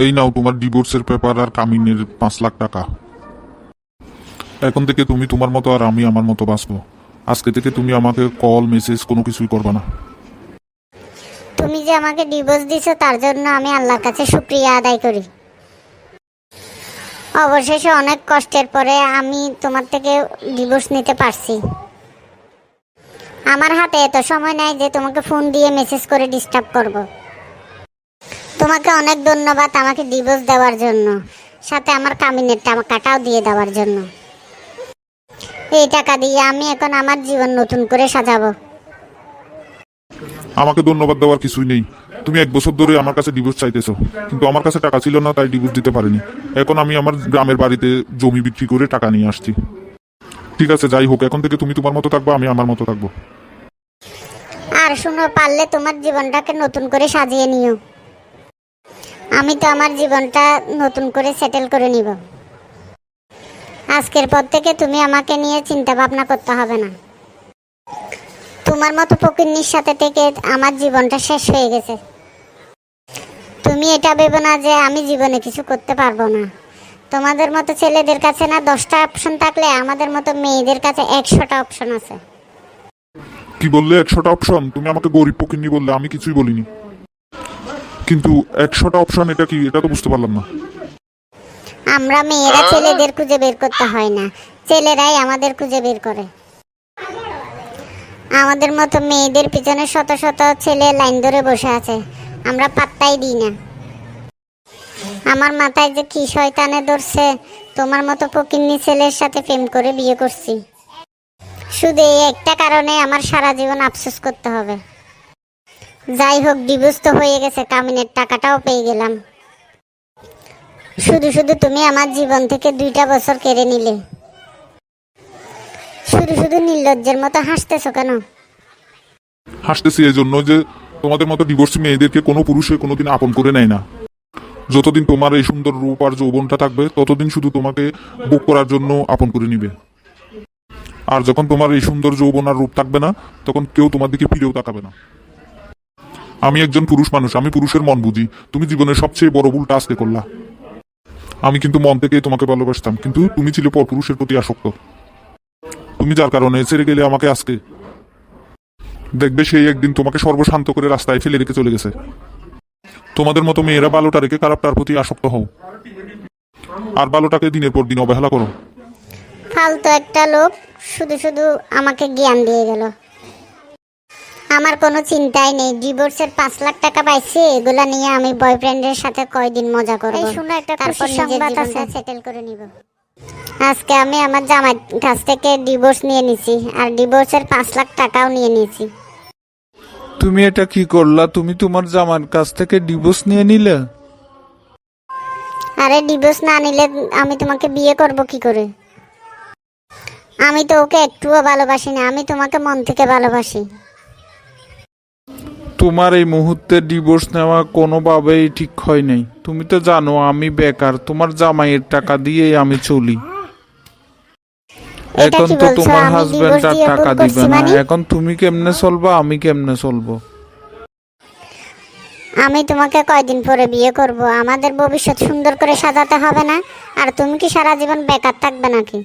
এই নাও তোমার ডিভোর্সের পেপার আর কামিনের 5 লাখ টাকা। এখন থেকে তুমি তোমার মতো আর আমি আমার মতো বাঁচবো। আজকে থেকে তুমি আমাকে কল মেসেজ কোনো কিছুই করবা না। তুমি যে আমাকে ডিভোর্স দিছো তার জন্য আমি আল্লাহর কাছে শুকরিয়া আদায় করি। অবশেষে অনেক কষ্টের পরে আমি তোমার থেকে ডিভোর্স নিতে পারছি। আমার হাতে এত সময় নাই যে তোমাকে ফোন দিয়ে মেসেজ করে ডিস্টার্ব করব। তোমাকে অনেক ধন্যবাদ আমাকে ডিভোর্স দেওয়ার জন্য, সাথে আমার কামিনের টাকাটাও দিয়ে দেওয়ার জন্য। এই টাকা দিয়ে আমি এখন আমার জীবন নতুন করে সাজাবো। আমাকে ধন্যবাদ দেওয়ার কিছুই নেই। তুমি 1 বছর ধরে আমার কাছে ডিভোর্স চাইতেছো, কিন্তু আমার কাছে টাকা ছিল না, তাই ডিভোর্স দিতে পারিনি। এখন আমি আমার গ্রামের বাড়িতে জমি বিক্রি করে টাকা নিয়ে আসছি। ঠিক আছে, যাই হোক, এখন থেকে তুমি তোমার মতো থাকবো, আমি আমার মতো থাকবো। আর শুনো, পারলে তোমার জীবনটাকে নতুন করে সাজিয়ে নিও। আমি তো আমার জীবনটা নতুন করে সেটেল করে নিব। আজকের পর থেকে তুমি আমাকে নিয়ে চিন্তা ভাবনা করতে হবে না। তোমার মতো ফকিন্নির সাথে থেকে আমার জীবনটা শেষ হয়ে গেছে। তুমি এটা ভেবো না যে আমি জীবনে কিছু করতে পারবো না। তোমাদের মতো ছেলেদের কাছে না 10টা অপশন থাকলে আমাদের মতো মেয়েদের কাছে 100টা অপশন আছে। কি বললে 100টা অপশন? তুমি আমাকে গরিব ফকিন্নি বললে, আমি কিছুই বলিনি। কিন্তু 100টা অপশন এটা কি, এটা তো বুঝতে পারলাম না। আমরা মেয়েরা ছেলেদের খুঁজে বের করতে হয় না, ছেলেরাই আমাদের খুঁজে বের করে। আমাদের মতো মেয়েদের পিছনে শত শত ছেলে লাইন ধরে বসে আছে, আমরা পাত্তাই দিই না। আমার মাথায় যে কি শয়তানে ধরছে, তোমার মতো ফকিন্নি ছেলের সাথে প্রেম করে বিয়ে করছি। শুধু এই একটা কারণে আমার সারা জীবন আফসোস করতে হবে। যাই হোক, ডিভোর্স তো হয়ে গেছে, কামিনের টাকাটাও পেয়ে গেলাম। শুধু শুধু তুমি আমার জীবন থেকে 2টা বছর কেড়ে নিলে। শুধু শুধু নির্লজ্জের মতো হাসতেছো কেন? হাসতেছি এই জন্য যে তোমাদের মতো ডিভোর্সি মেয়েদেরকে কোনো পুরুষে কোনোদিন আপন করে নেয় না। যতদিন তোমার এই সুন্দর রূপ আর যৌবনটা থাকবে, ততদিন শুধু তোমাকে বুক করার জন্য আপন করে নিবে। আর যখন তোমার এই সুন্দর যৌবন আর রূপ থাকবে না, তখন কেউ তোমার দিকে ফিরেও তাকাবে না। আমি একজন পুরুষ মানুষ, আমি পুরুষের মন বুঝি। তুমি জীবনের সবচেয়ে বড় ভুলটা আজকে করলা। আমি কিন্তু মন থেকে তোমাকে ভালোবাসতাম, কিন্তু তুমি ছিলে পরপুরুষের প্রতি আসক্ত। তুমি যার কারণে ছেড়ে গেলে আমাকে আজকে, দেখবে সেই একদিন তোমাকে সর্বশান্ত করে রাস্তায় ফেলে রেখে চলে গেছে। তোমাদের মতো মেয়েরা ভালোটা রেখে খারাপটার প্রতি আসক্ত হও, আর ভালোটাকে দিনের পর দিন অবহেলা করো। ফালতু একটা লোক শুধু শুধু আমাকে জ্ঞান দিয়ে গেল। আমার কোনো চিন্তাই নেই। ডিভোর্সের 5 লাখ টাকা পাইছি, এগুলা নিয়ে আমি বয়ফ্রেন্ডের সাথে কয়দিন মজা করব। শুনো, একটা তারপর সংবাদ আছে, সেটেল করে নিব। আজকে আমি আমার জামাই কাছ থেকে ডিভোর্স নিয়ে নিছি, আর ডিভোর্সের 5 লাখ টাকাও নিয়ে নিয়েছি। তুমি এটা কি করলা? তুমি তোমার জামার কাছ থেকে ডিভোর্স নিয়ে নিলে? আরে ডিভোর্স না নিলে আমি তোমাকে বিয়ে করব কি করে? আমি তো ওকে একটুও ভালোবাসি না, আমি তোমাকে মন থেকে ভালোবাসি। তোমার এই মুহূর্তে ডিভোর্স নেওয়া কোনোভাবেই ঠিক হয় নাই। তুমি তো জানো আমি বেকার, তোমার জামাইয়ের টাকা দিয়েই আমি চলি। এখন তো তোমার হাজবেন্ড আর টাকা দিবে না, এখন তুমি কেমনে চলবা, আমি কেমনে চলবো? আমি তোমাকে কয়দিন পরে বিয়ে করব, আমাদের ভবিষ্যৎ সুন্দর করে সাজাতে হবে না? আর তুমি কি সারা জীবন বেকার থাকবে নাকি?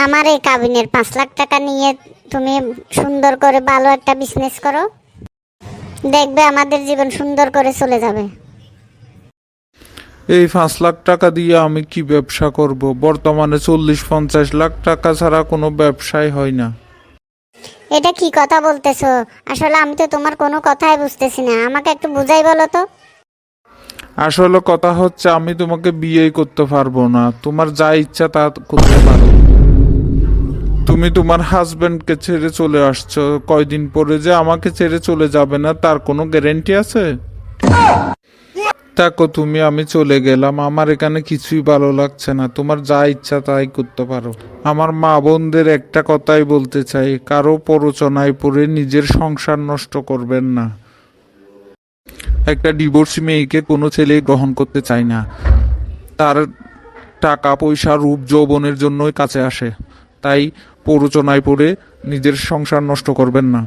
আমার এই কাবিনের 5 লাখ টাকা নিয়ে তুমি সুন্দর করে ভালো একটা বিজনেস করো, দেখবে আমাদের জীবন সুন্দর করে চলে যাবে। এই 5 লাখ টাকা দিয়ে আমি কি ব্যবসা করব? বর্তমানে 40-50 লাখ টাকা ছাড়া কোনো ব্যবসাই হয় না। এটা কি কথা বলতেছো? আসলে আমি তো তোমার কোনো কথাই বুঝতেছি না, আমাকে একটু বুঝাই বলো তো। আসলে কথা হচ্ছে আমি তোমাকে বিয়েই করতে পারবো না, তোমার যা ইচ্ছা তা করতে পারো। তুমি তোমার হাজবেন্ডকে ছেড়ে চলে আসছো, কয়দিন পরে যে আমাকে ছেড়ে চলে যাবে না তার কোনো গ্যারেন্টি আছে? দেখো তুমি, আমি চলে গেলাম, আমার এখানে কিছুই ভালো লাগছে না, তোমার যা ইচ্ছা তাই করতে পারো। আমার মা বোনদের একটা কথাই বলতে চাই, কারো প্ররোচনায় পড়ে নিজের সংসার নষ্ট করবেন না। একটা ডিভোর্সি মেয়েকে কোনো ছেলে গ্রহণ করতে চায় না, তার টাকা পয়সা রূপ যৌবনের জন্যই কাছে আসে। তাই প্ররোচনায় পড়ে নিজের সংসার নষ্ট করবেন না।